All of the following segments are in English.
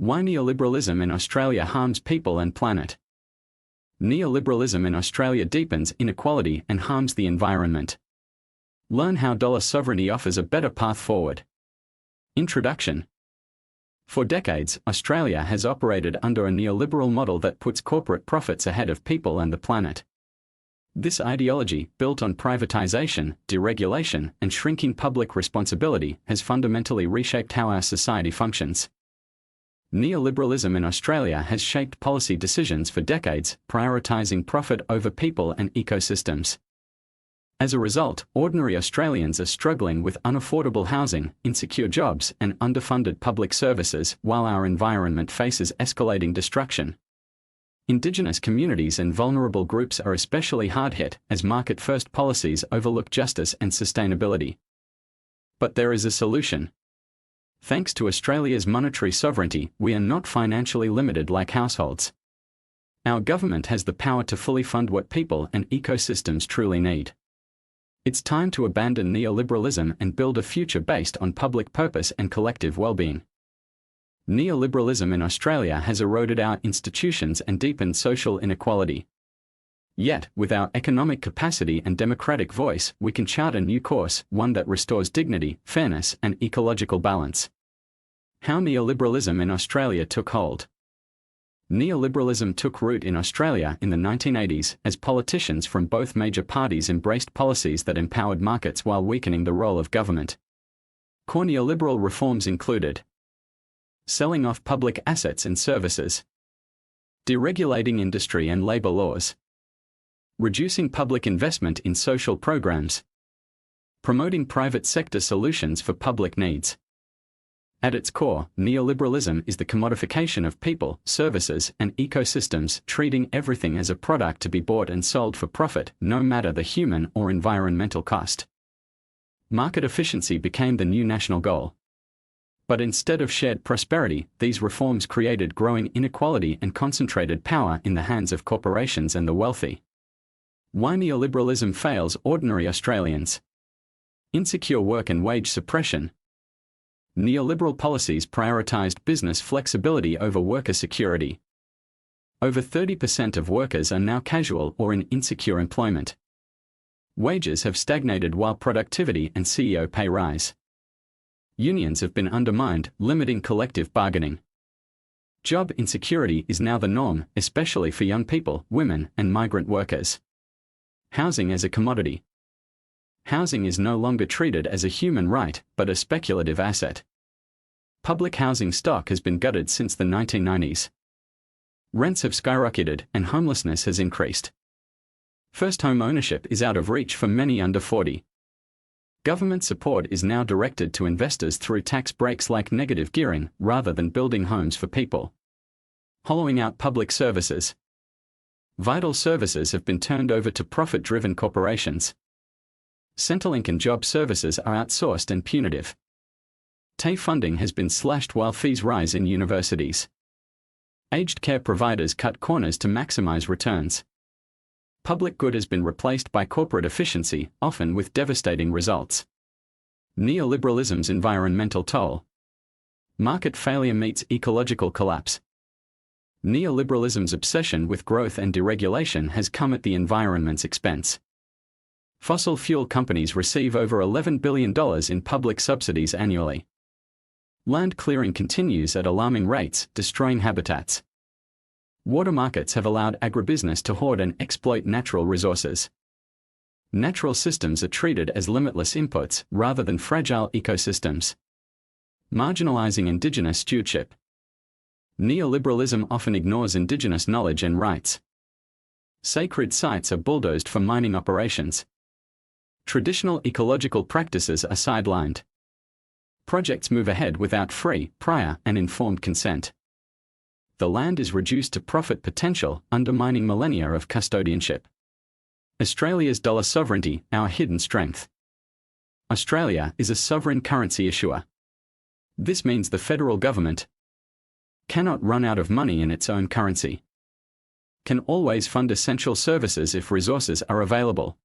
Why neoliberalism in Australia harms people and planet. Neoliberalism in Australia deepens inequality and harms the environment. Learn how dollar sovereignty offers a better path forward. Introduction. For decades, Australia has operated under a neoliberal model that puts corporate profits ahead of people and the planet. This ideology, built on privatisation, deregulation, and shrinking public responsibility, has fundamentally reshaped how our society functions. Neoliberalism in Australia has shaped policy decisions for decades, prioritising profit over people and ecosystems. As a result, ordinary Australians are struggling with unaffordable housing, insecure jobs, and underfunded public services, while our environment faces escalating destruction. Indigenous communities and vulnerable groups are especially hard hit, as market-first policies overlook justice and sustainability. But there is a solution. Thanks to Australia's monetary sovereignty, we are not financially limited like households. Our government has the power to fully fund what people and ecosystems truly need. It's time to abandon neoliberalism and build a future based on public purpose and collective well-being. Neoliberalism in Australia has eroded our institutions and deepened social inequality. Yet, with our economic capacity and democratic voice, we can chart a new course, one that restores dignity, fairness, and ecological balance. How neoliberalism in Australia took hold. Neoliberalism took root in Australia in the 1980s as politicians from both major parties embraced policies that empowered markets while weakening the role of government. Core neoliberal reforms included selling off public assets and services, deregulating industry and labour laws, reducing public investment in social programs, promoting private sector solutions for public needs. At its core, neoliberalism is the commodification of people, services, and ecosystems, treating everything as a product to be bought and sold for profit, no matter the human or environmental cost. Market efficiency became the new national goal. But instead of shared prosperity, these reforms created growing inequality and concentrated power in the hands of corporations and the wealthy. Why neoliberalism fails ordinary Australians. Insecure work and wage suppression. Neoliberal policies prioritised business flexibility over worker security. Over 30% of workers are now casual or in insecure employment. Wages have stagnated while productivity and CEO pay rise. Unions have been undermined, limiting collective bargaining. Job insecurity is now the norm, especially for young people, women, and migrant workers. Housing as a commodity. Housing is no longer treated as a human right, but a speculative asset. Public housing stock has been gutted since the 1990s. Rents have skyrocketed and homelessness has increased. First home ownership is out of reach for many under 40. Government support is now directed to investors through tax breaks like negative gearing, rather than building homes for people. Hollowing out public services. Vital services have been turned over to profit-driven corporations. Centrelink and job services are outsourced and punitive. TAFE funding has been slashed while fees rise in universities. Aged care providers cut corners to maximize returns. Public good has been replaced by corporate efficiency, often with devastating results. Neoliberalism's environmental toll. Market failure meets ecological collapse. Neoliberalism's obsession with growth and deregulation has come at the environment's expense. Fossil fuel companies receive over $11 billion in public subsidies annually. Land clearing continues at alarming rates, destroying habitats. Water markets have allowed agribusiness to hoard and exploit natural resources. Natural systems are treated as limitless inputs rather than fragile ecosystems. Marginalizing Indigenous stewardship. Neoliberalism often ignores Indigenous knowledge and rights. Sacred sites are bulldozed for mining operations. Traditional ecological practices are sidelined. Projects move ahead without free, prior, and informed consent. The land is reduced to profit potential, undermining millennia of custodianship. Australia's dollar sovereignty, our hidden strength. Australia is a sovereign currency issuer. This means the federal government cannot run out of money in its own currency, can always fund essential services if resources are available,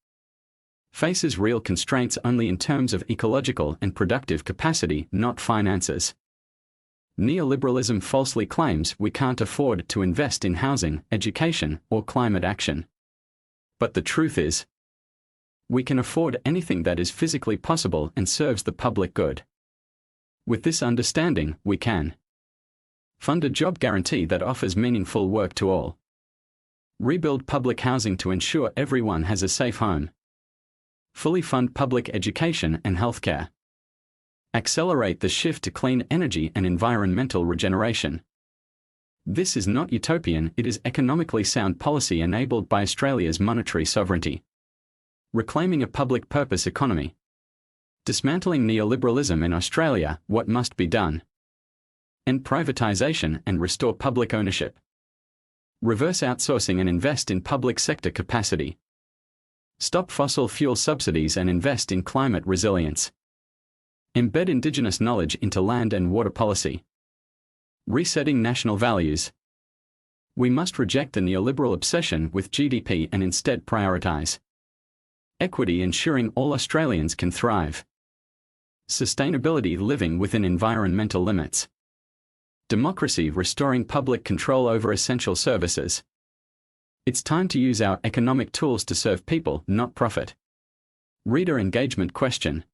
faces real constraints only in terms of ecological and productive capacity, not finances. Neoliberalism falsely claims we can't afford to invest in housing, education, or climate action. But the truth is, we can afford anything that is physically possible and serves the public good. With this understanding, we can fund a job guarantee that offers meaningful work to all, rebuild public housing to ensure everyone has a safe home, fully fund public education and healthcare, accelerate the shift to clean energy and environmental regeneration. This is not utopian, it is economically sound policy enabled by Australia's monetary sovereignty. Reclaiming a public purpose economy. Dismantling neoliberalism in Australia, what must be done? End privatisation and restore public ownership. Reverse outsourcing and invest in public sector capacity. Stop fossil fuel subsidies and invest in climate resilience. Embed Indigenous knowledge into land and water policy. Resetting national values. We must reject the neoliberal obsession with GDP and instead prioritise equity, ensuring all Australians can thrive. Sustainability, living within environmental limits. Democracy, restoring public control over essential services. It's time to use our economic tools to serve people, not profit. Reader engagement question.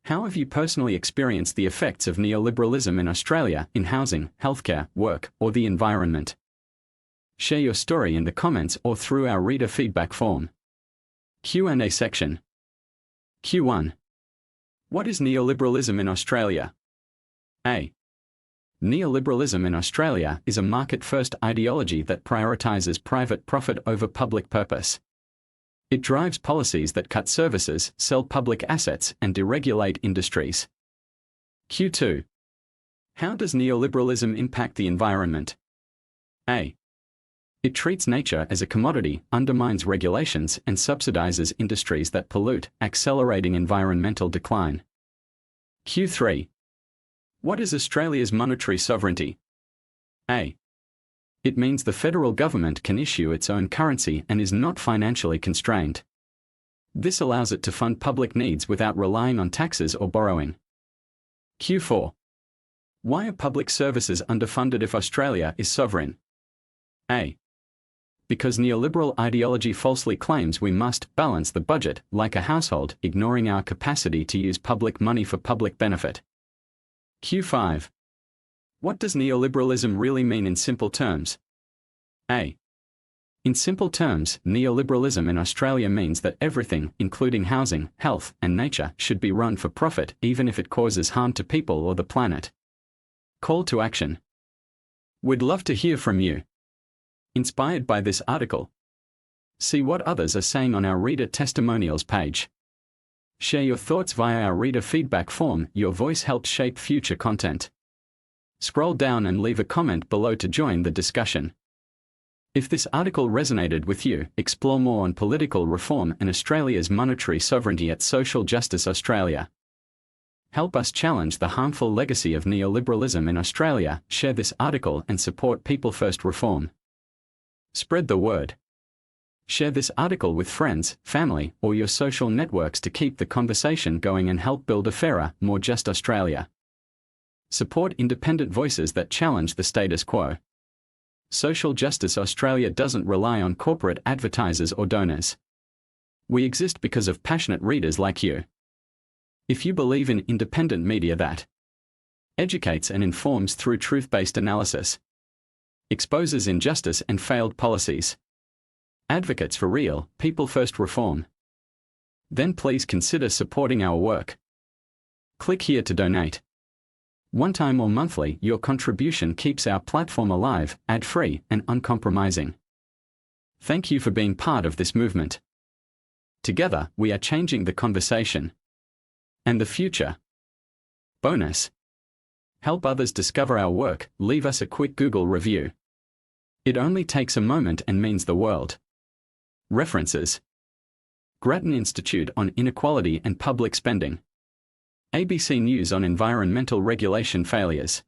How have you personally experienced the effects of neoliberalism in Australia in housing, healthcare, work, or the environment? Share your story in the comments or through our reader feedback form. Q&A section. Q1. What is neoliberalism in Australia? A. Neoliberalism in Australia is a market-first ideology that prioritises private profit over public purpose. It drives policies that cut services, sell public assets, and deregulate industries. Q2. How does neoliberalism impact the environment? A. It treats nature as a commodity, undermines regulations, and subsidizes industries that pollute, accelerating environmental decline. Q3. What is Australia's monetary sovereignty? A. It means the federal government can issue its own currency and is not financially constrained. This allows it to fund public needs without relying on taxes or borrowing. Q4. Why are public services underfunded if Australia is sovereign? A. Because neoliberal ideology falsely claims we must balance the budget like a household, ignoring our capacity to use public money for public benefit. Q5. What does neoliberalism really mean in simple terms? A. In simple terms, neoliberalism in Australia means that everything, including housing, health, and nature, should be run for profit, even if it causes harm to people or the planet. Call to action. We'd love to hear from you. Inspired by this article? See what others are saying on our reader testimonials page. Share your thoughts via our reader feedback form. Your voice helps shape future content. Scroll down and leave a comment below to join the discussion. If this article resonated with you, explore more on political reform and Australia's monetary sovereignty at Social Justice Australia. Help us challenge the harmful legacy of neoliberalism in Australia. Share this article and support People First reform. Spread the word. Share this article with friends, family, or your social networks to keep the conversation going and help build a fairer, more just Australia. Support independent voices that challenge the status quo. Social Justice Australia doesn't rely on corporate advertisers or donors. We exist because of passionate readers like you. If you believe in independent media that educates and informs through truth-based analysis, exposes injustice and failed policies, advocates for real, people-first reform, then please consider supporting our work. Click here to donate. One time or monthly, your contribution keeps our platform alive, ad-free, and uncompromising. Thank you for being part of this movement. Together, we are changing the conversation and the future. Bonus. Help others discover our work. Leave us a quick Google review. It only takes a moment and means the world. References. Grattan Institute on Inequality and Public Spending. ABC News on Environmental Regulation Failures.